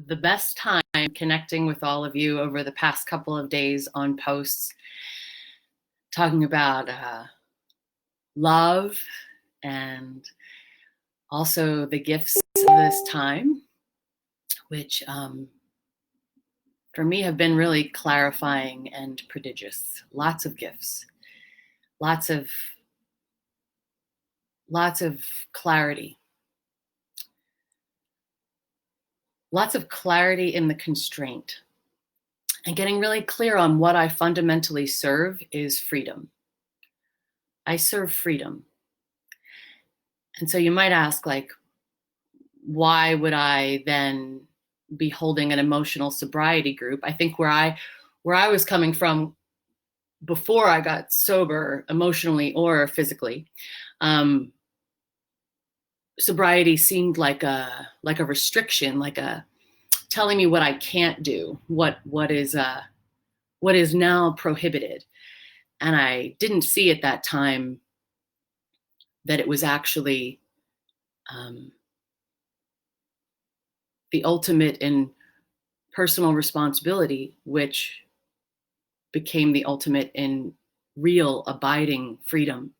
the best time connecting with all of you over the past couple of days on posts, talking about love and also the gifts of this time, which for me have been really clarifying and prodigious. Lots of gifts, lots of clarity. Lots of clarity in the constraint, and getting really clear on what I fundamentally serve is freedom. I serve freedom. And so you might ask, like, why would I then be holding an emotional sobriety group? I think where I was coming from before I got sober, emotionally or physically, sobriety seemed like a restriction, like a telling me what I can't do, what is now prohibited. And I didn't see at that time that it was actually the ultimate in personal responsibility, which became the ultimate in real abiding freedom.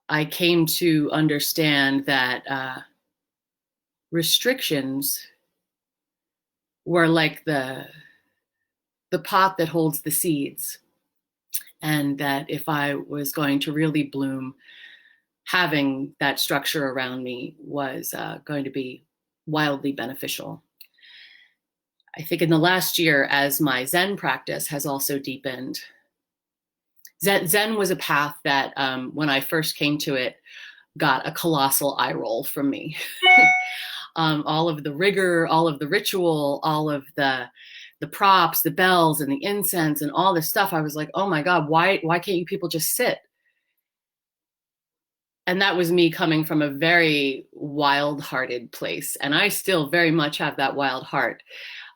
I came to understand that restrictions were like the pot that holds the seeds, and that if I was going to really bloom, having that structure around me was going to be wildly beneficial. I think in the last year, as my Zen practice has also deepened, Zen was a path that when I first came to it, got a colossal eye roll from me. All of the rigor, all of the ritual, all of the props, the bells and the incense and all this stuff. I was like, oh my God, why can't you people just sit? And that was me coming from a very wild-hearted place. And I still very much have that wild heart.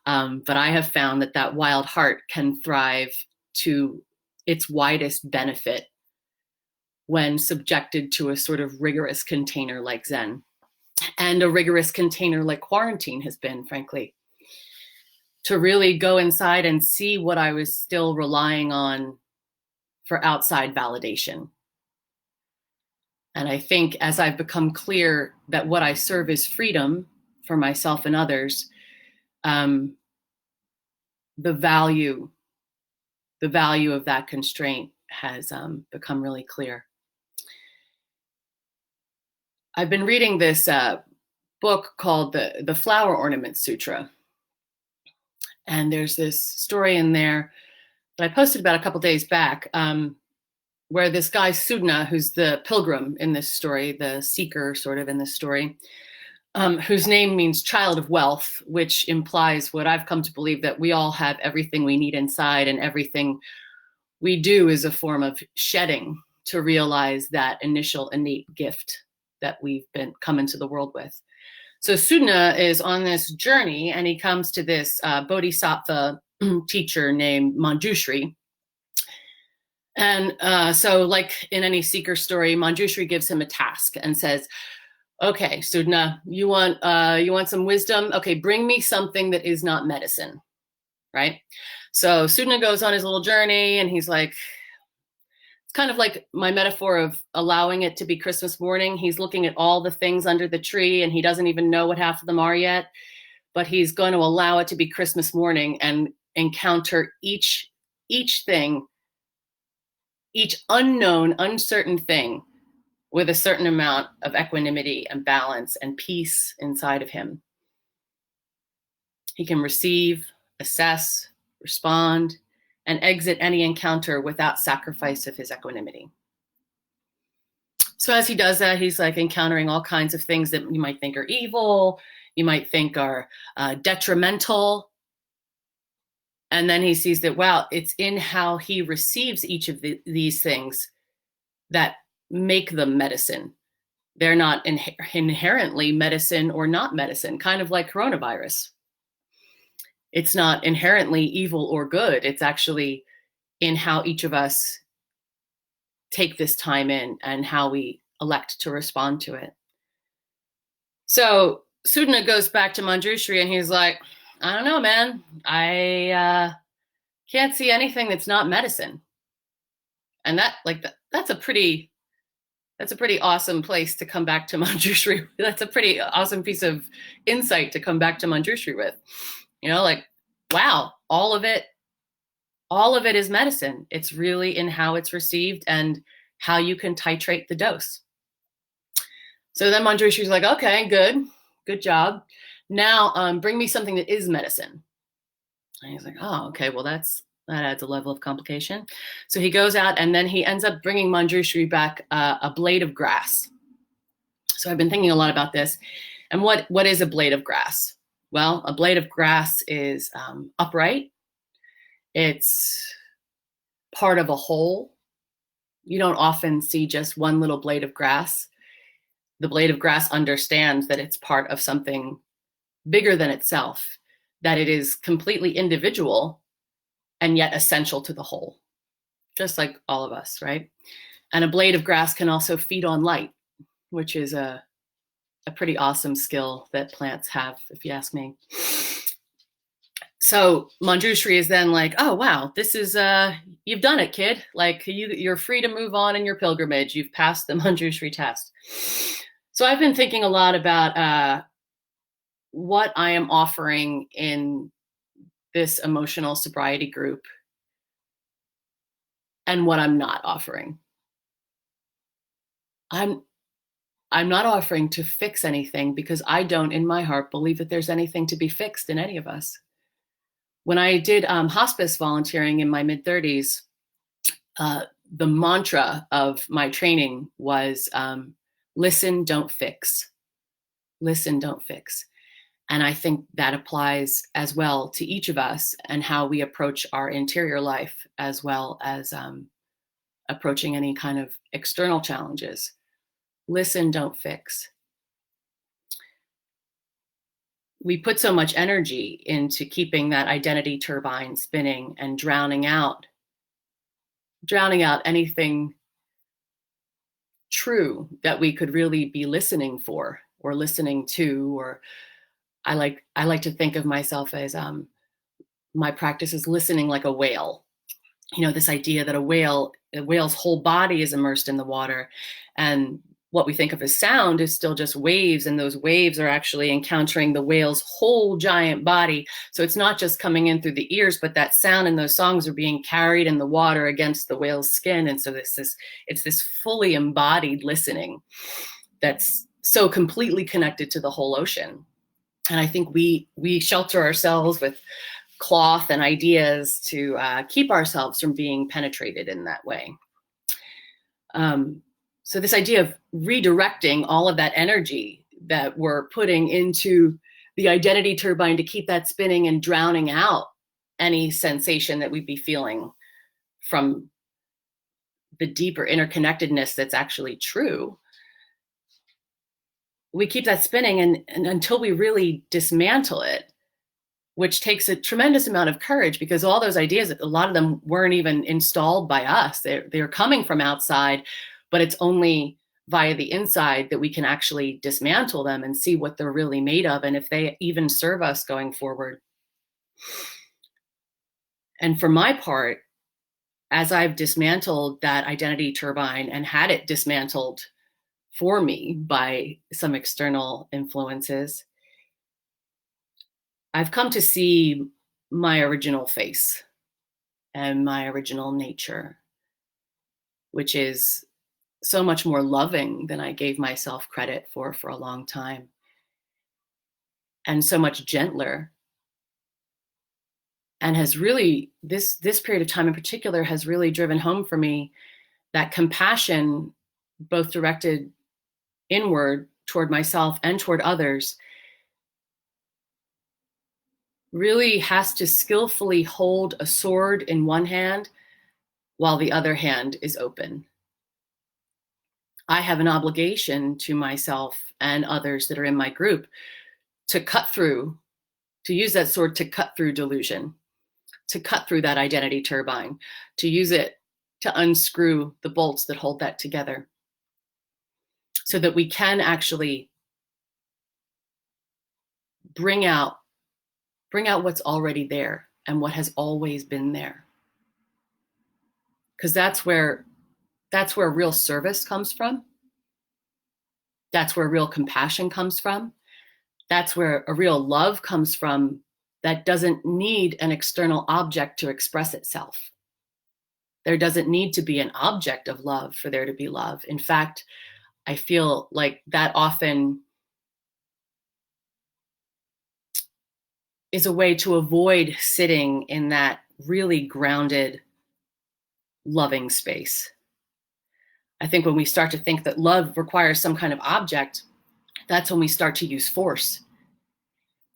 But I have found that wild heart can thrive to its widest benefit when subjected to a sort of rigorous container like Zen, and a rigorous container like quarantine has been, frankly, to really go inside and see what I was still relying on for outside validation. And I think as I've become clear that what I serve is freedom for myself and others, the value of that constraint has become really clear. I've been reading this book called the Flower Ornament Sutra. And there's this story in there that I posted about a couple days back, where this guy Sudna, who's the pilgrim in this story, the seeker sort of in this story, whose name means child of wealth, which implies what I've come to believe, that we all have everything we need inside, and everything we do is a form of shedding to realize that initial innate gift that we've come into the world with. So Sudna is on this journey, and he comes to this bodhisattva teacher named Manjushri. And so, like in any seeker story, Manjushri gives him a task and says, okay, Sudna, you want some wisdom? Okay, bring me something that is not medicine, right? So Sudna goes on his little journey, and he's like, it's kind of like my metaphor of allowing it to be Christmas morning. He's looking at all the things under the tree, and he doesn't even know what half of them are yet, but he's going to allow it to be Christmas morning and encounter each thing, each unknown, uncertain thing, with a certain amount of equanimity and balance and peace inside of him. He can receive, assess, respond, and exit any encounter without sacrifice of his equanimity. So as he does that, he's like encountering all kinds of things that you might think are evil, you might think are detrimental. And then he sees that, wow, it's in how he receives each of these things that make them medicine. They're not inherently medicine or not medicine, kind of like coronavirus. It's not inherently evil or good. It's actually in how each of us take this time in and how we elect to respond to it. So Sudana goes back to Manjushri and he's like, I don't know, man. I can't see anything that's not medicine. And that's a pretty awesome place to come back to Manjushri. That's a pretty awesome piece of insight to come back to Manjushri with. Like, wow, all of it is medicine. It's really in how it's received and how you can titrate the dose. So then Manjushri's like, okay, good job. Now bring me something that is medicine. And he's like, oh, okay, well, that adds a level of complication. So he goes out and then he ends up bringing Manjushri back a blade of grass. So I've been thinking a lot about this. And what is a blade of grass? Well, a blade of grass is upright. It's part of a whole. You don't often see just one little blade of grass. The blade of grass understands that it's part of something bigger than itself, that it is completely individual and yet essential to the whole, just like all of us, right? And a blade of grass can also feed on light, which is a pretty awesome skill that plants have, if you ask me. So Manjushri is then like, oh, wow, this is, you've done it, kid. Like you're free to move on in your pilgrimage. You've passed the Manjushri test. So I've been thinking a lot about what I am offering in this emotional sobriety group and what I'm not offering. I'm not offering to fix anything because I don't, in my heart, believe that there's anything to be fixed in any of us. When I did hospice volunteering in my mid-30s, the mantra of my training was listen, don't fix. Listen, don't fix. And I think that applies as well to each of us and how we approach our interior life, as well as approaching any kind of external challenges. Listen, don't fix. We put so much energy into keeping that identity turbine spinning and drowning out anything true that we could really be listening for or listening to. Or I like to think of myself as my practice is listening like a whale. This idea that a whale's whole body is immersed in the water, and what we think of as sound is still just waves, and those waves are actually encountering the whale's whole giant body. So it's not just coming in through the ears, but that sound and those songs are being carried in the water against the whale's skin. And so it's this fully embodied listening that's so completely connected to the whole ocean. And I think we shelter ourselves with cloth and ideas to keep ourselves from being penetrated in that way. So this idea of redirecting all of that energy that we're putting into the identity turbine to keep that spinning and drowning out any sensation that we'd be feeling from the deeper interconnectedness that's actually true. We keep that spinning and until we really dismantle it, which takes a tremendous amount of courage, because all those ideas, a lot of them weren't even installed by us. They're coming from outside, but it's only via the inside that we can actually dismantle them and see what they're really made of and if they even serve us going forward. And for my part, as I've dismantled that identity turbine and had it dismantled for me by some external influences, I've come to see my original face and my original nature, which is so much more loving than I gave myself credit for a long time, and so much gentler. And has really, this period of time in particular has really driven home for me that compassion, both directed inward toward myself and toward others, really has to skillfully hold a sword in one hand while the other hand is open. I have an obligation to myself and others that are in my group to use that sword to cut through delusion, to cut through that identity turbine, to use it to unscrew the bolts that hold that together, so that we can actually bring out what's already there and what has always been there. Because that's where real service comes from. That's where real compassion comes from. That's where a real love comes from that doesn't need an external object to express itself. There doesn't need to be an object of love for there to be love. In fact, I feel like that often is a way to avoid sitting in that really grounded, loving space. I think when we start to think that love requires some kind of object, that's when we start to use force.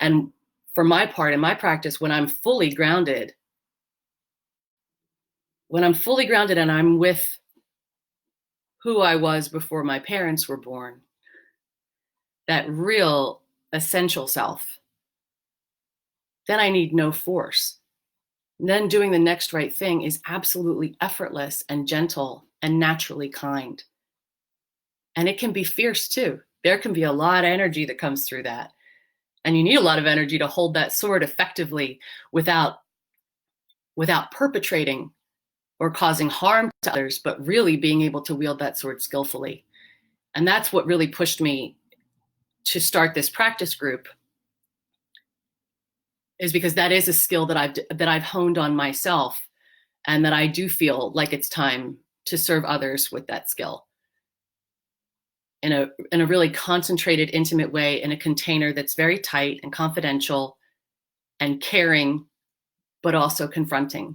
And for my part, in my practice, when I'm fully grounded and I'm with who I was before my parents were born, that real essential self, then I need no force. And then doing the next right thing is absolutely effortless and gentle and naturally kind. And it can be fierce too. There can be a lot of energy that comes through that. And you need a lot of energy to hold that sword effectively without perpetrating or causing harm to others, but really being able to wield that sword skillfully. And that's what really pushed me to start this practice group, is because that is a skill that I've honed on myself, and that I do feel like it's time to serve others with that skill in a really concentrated, intimate way, in a container that's very tight and confidential and caring, but also confronting.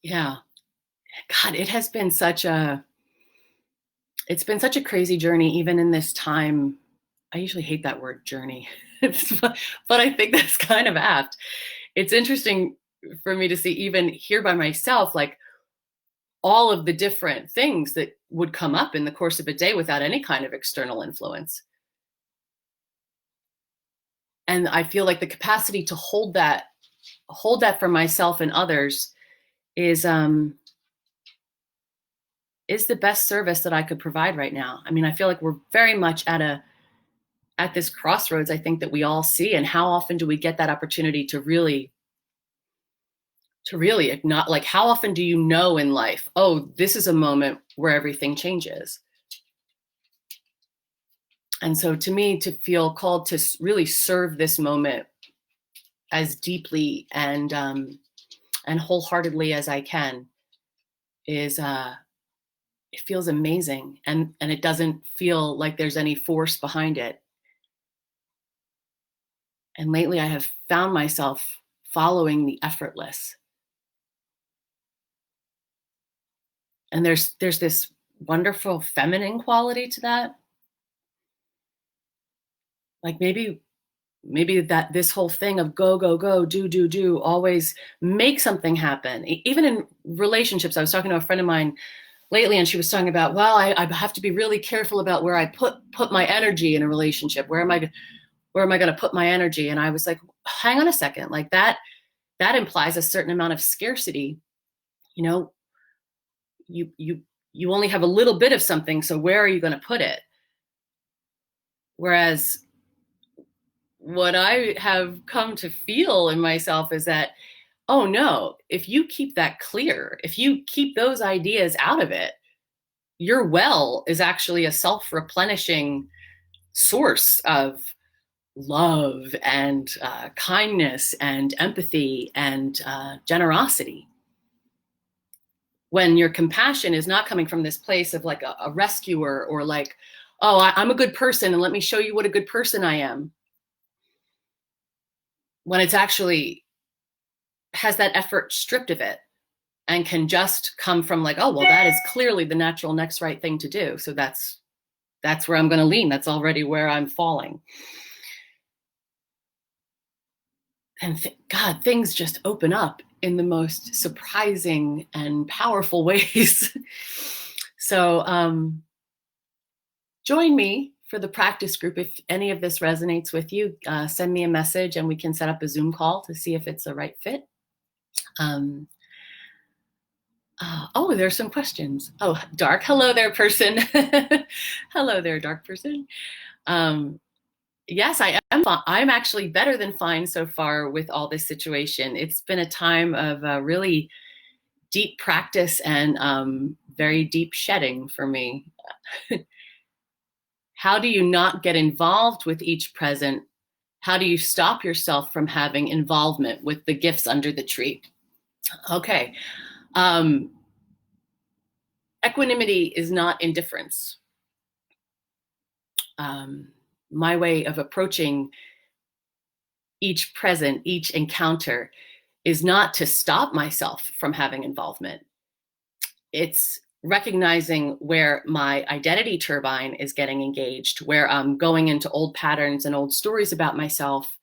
Yeah. God, it's been such a crazy journey, even in this time. I usually hate that word journey, but I think that's kind of apt. It's interesting for me to see, even here by myself, like all of the different things that would come up in the course of a day without any kind of external influence. And I feel like the capacity to hold that for myself and others is the best service that I could provide right now. I mean, I feel like we're very much at this crossroads, I think, that we all see. And how often do we get that opportunity to really acknowledge, like, how often do you know in life, oh, this is a moment where everything changes? And so to me, to feel called to really serve this moment as deeply and wholeheartedly as I can is it feels amazing, and it doesn't feel like there's any force behind it. And lately I have found myself following the effortless. And there's this wonderful feminine quality to that. Like maybe that this whole thing of go, go, go, do, always make something happen. Even in relationships, I was talking to a friend of mine lately, and she was talking about, well, I have to be really careful about where I put my energy in a relationship. Where am I going to put my energy? And I was like, hang on a second. Like that implies a certain amount of scarcity. You know, you only have a little bit of something, so where are you going to put it? Whereas what I have come to feel in myself is that, oh no, if you keep that clear, if you keep those ideas out of it, your well is actually a self-replenishing source of love and kindness and empathy and generosity. When your compassion is not coming from this place of like a rescuer, or like, oh, I'm a good person and let me show you what a good person I am. When it's actually has that effort stripped of it and can just come from like, oh, well, that is clearly the natural next right thing to do. So that's where I'm going to lean. That's already where I'm falling. And God, things just open up in the most surprising and powerful ways. So join me for the practice group. If any of this resonates with you, send me a message and we can set up a Zoom call to see if it's a right fit. Oh, there's some questions. Oh, dark. Hello there, person. Hello there, dark person. Um, yes, I am. I'm actually better than fine so far with all this situation. It's been a time of really deep practice and very deep shedding for me. How do you not get involved with each present? How do you stop yourself from having involvement with the gifts under the tree? Okay. Um, Equanimity is not indifference. Um, my way of approaching each present, each encounter, is not to stop myself from having involvement. It's recognizing where my identity turbine is getting engaged, where I'm going into old patterns and old stories about myself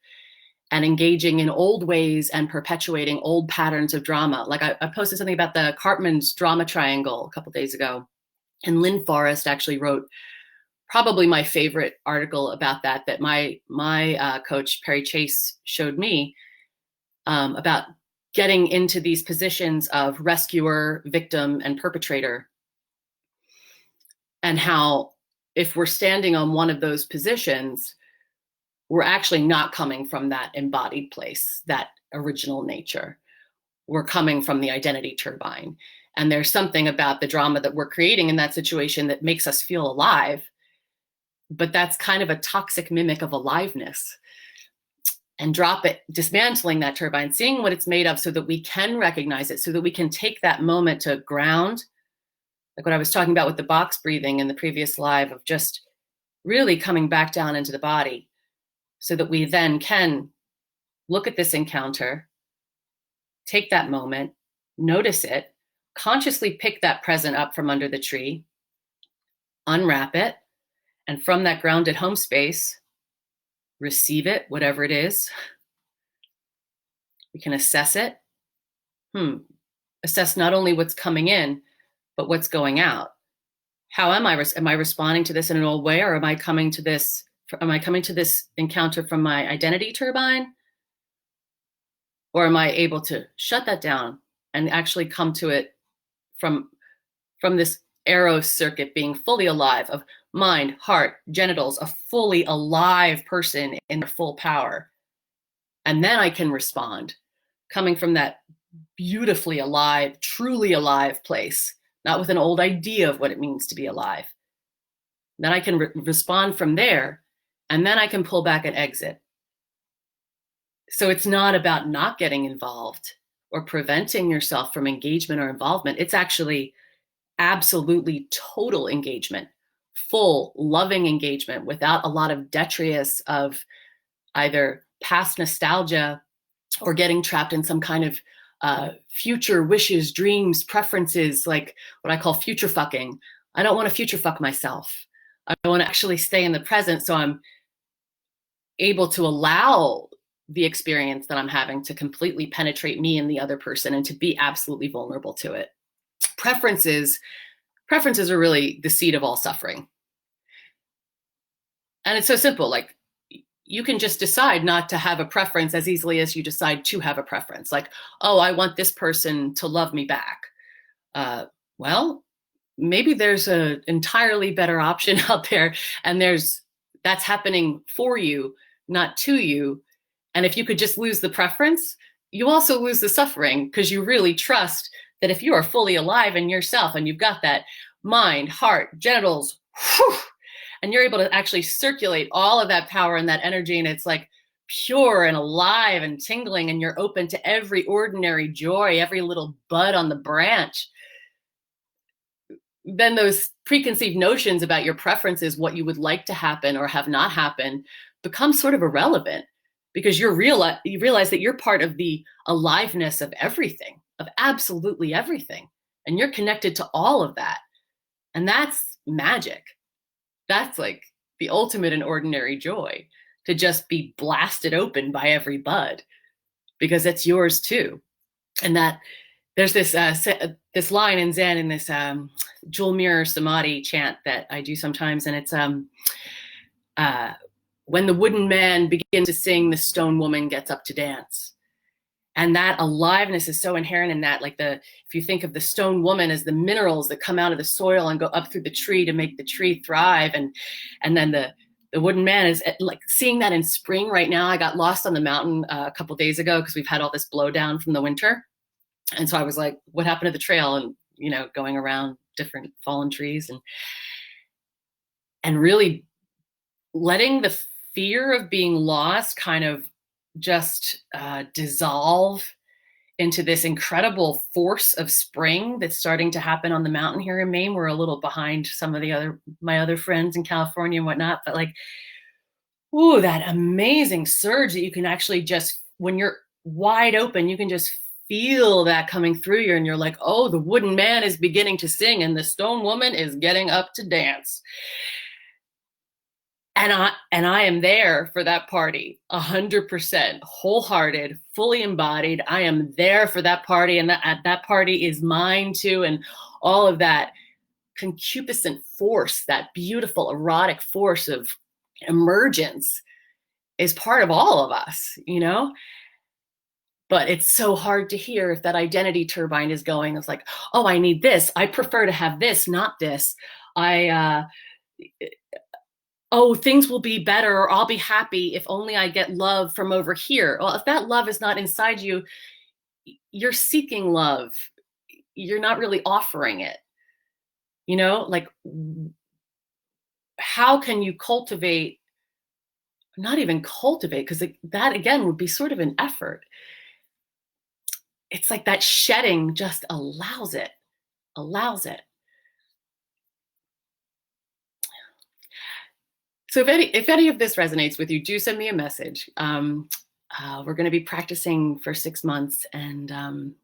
and engaging in old ways and perpetuating old patterns of drama. Like I posted something about the Cartman's drama triangle a couple days ago. And Lynn Forrest actually wrote probably my favorite article about that my coach, Perry Chase, showed me about getting into these positions of rescuer, victim, and perpetrator. And how if we're standing on one of those positions, we're actually not coming from that embodied place, that original nature. We're coming from the identity turbine. And there's something about the drama that we're creating in that situation that makes us feel alive. But that's kind of a toxic mimic of aliveness. And drop it, dismantling that turbine, seeing what it's made of so that we can recognize it, so that we can take that moment to ground, like what I was talking about with the box breathing in the previous live, of just really coming back down into the body, so that we then can look at this encounter, take that moment, notice it, consciously pick that present up from under the tree, unwrap it, and from that grounded home space, receive it, whatever it is. We can assess it. Assess not only what's coming in, but what's going out. How am I responding to this in an old way, or am I coming to this encounter from my identity turbine? Or am I able to shut that down and actually come to it from this Eros circuit, being fully alive, of mind, heart, genitals, a fully alive person in their full power? And then I can respond, coming from that beautifully alive, truly alive place, not with an old idea of what it means to be alive. Then I can respond from there, and then I can pull back and exit. So it's not about not getting involved or preventing yourself from engagement or involvement. It's actually absolutely total engagement, full, loving engagement, without a lot of detritus of either past nostalgia or getting trapped in some kind of future wishes, dreams, preferences, like what I call future fucking. I don't want to future fuck myself. I want to actually stay in the present, so I'm able to allow the experience that I'm having to completely penetrate me and the other person, and to be absolutely vulnerable to it. Preferences are really the seed of all suffering. And it's so simple. Like, you can just decide not to have a preference as easily as you decide to have a preference. Like, oh, I want this person to love me back. Well, maybe there's an entirely better option out there, and that's happening for you, not to you. And if you could just lose the preference, you also lose the suffering, because you really trust that if you are fully alive in yourself and you've got that mind, heart, genitals, whew, and you're able to actually circulate all of that power and that energy, and it's like pure and alive and tingling, and you're open to every ordinary joy, every little bud on the branch, then those preconceived notions about your preferences, what you would like to happen or have not happen, become sort of irrelevant, because you realize that you're part of the aliveness of everything, of absolutely everything, and you're connected to all of that. And that's magic. That's like the ultimate and ordinary joy, to just be blasted open by every bud, because it's yours too. And that there's this line in Zen, in this jewel mirror samadhi chant that I do sometimes, and it's when the wooden man begins to sing, the stone woman gets up to dance. And that aliveness is so inherent in that. Like if you think of the stone woman as the minerals that come out of the soil and go up through the tree to make the tree thrive, and then the wooden man is like seeing that in spring right now. I got lost on the mountain a couple days ago because we've had all this blowdown from the winter. And so I was like, what happened to the trail? And, going around different fallen trees and really letting the fear of being lost kind of just dissolve into this incredible force of spring that's starting to happen on the mountain here in Maine. We're a little behind some of my other friends in California and whatnot, but like, ooh, that amazing surge that you can actually just, when you're wide open, you can just feel that coming through you, and you're like, oh, the wooden man is beginning to sing and the stone woman is getting up to dance. And I am there for that party, 100%, wholehearted, fully embodied. I am there for that party, and that party is mine too. And all of that concupiscent force, that beautiful erotic force of emergence, is part of all of us, But it's so hard to hear if that identity turbine is going. It's like, oh, I need this. I prefer to have this, not this. Oh, things will be better, or I'll be happy if only I get love from over here. Well, if that love is not inside you, you're seeking love. You're not really offering it. Like, how can you cultivate, not even cultivate, because that again would be sort of an effort. It's like that shedding just allows it. So if any of this resonates with you, do send me a message. We're going to be practicing for 6 months, and I'm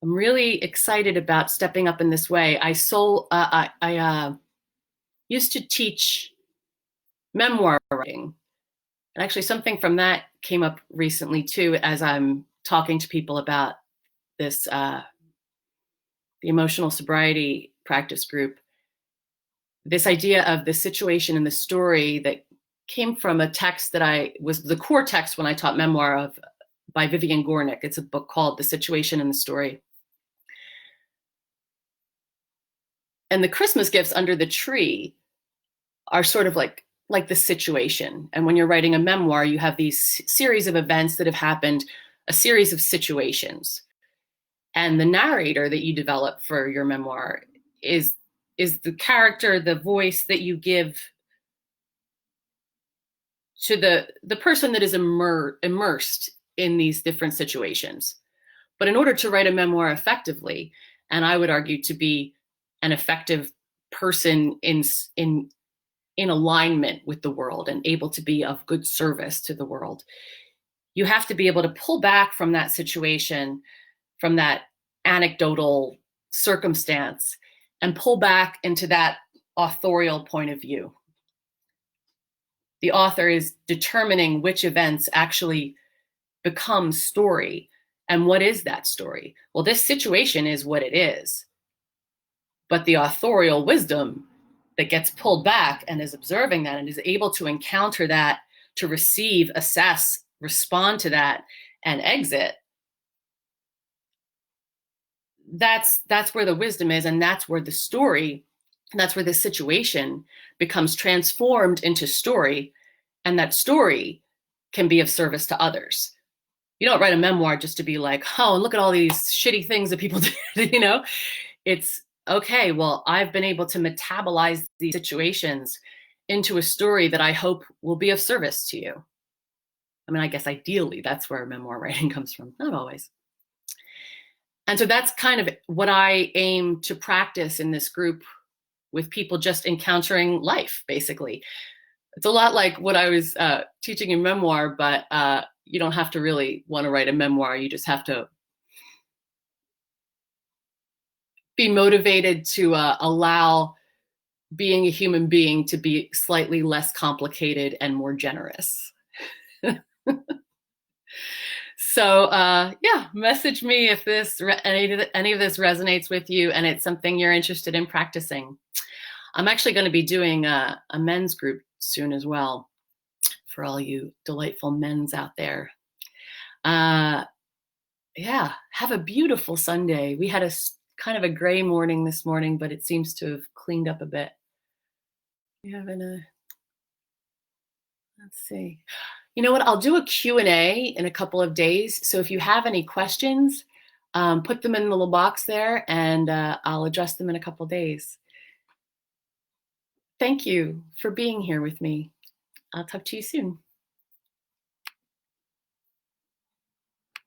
really excited about stepping up in this way. I used to teach memoir writing, and actually something from that came up recently too, as I'm talking to people about this, the emotional sobriety practice group. This idea of the situation and the story that came from a text that was the core text when I taught memoir by Vivian Gornick. It's a book called The Situation and the Story. And the Christmas gifts under the tree are sort of like the situation. And when you're writing a memoir, you have these series of events that have happened, a series of situations. And the narrator that you develop for your memoir is the character, the voice that you give to the person that is immersed in these different situations. But in order to write a memoir effectively, and I would argue to be an effective person in alignment with the world and able to be of good service to the world, you have to be able to pull back from that situation, from that anecdotal circumstance, and pull back into that authorial point of view. The author is determining which events actually become story, and what is that story? Well, this situation is what it is, but the authorial wisdom that gets pulled back and is observing that and is able to encounter that, to receive, assess, respond to that, and exit, that's where the wisdom is, and that's where the story, that's where the situation becomes transformed into story, and that story can be of service to others. You don't write a memoir just to be like, oh, look at all these shitty things that people did, It's, okay, well, I've been able to metabolize these situations into a story that I hope will be of service to you. I mean, I guess ideally that's where memoir writing comes from, not always. And so that's kind of what I aim to practice in this group, with people just encountering life, basically. It's a lot like what I was teaching in memoir, but you don't have to really want to write a memoir. You just have to be motivated to allow being a human being to be slightly less complicated and more generous. So yeah, message me if any of this resonates with you and it's something you're interested in practicing. I'm actually going to be doing a men's group soon as well, for all you delightful men's out there. Uh, yeah, have a beautiful Sunday. We had a kind of a gray morning this morning, but it seems to have cleaned up a bit. You having a, let's see. You know what? I'll do a Q&A in a couple of days. So if you have any questions, put them in the little box there and I'll address them in a couple of days. Thank you for being here with me. I'll talk to you soon.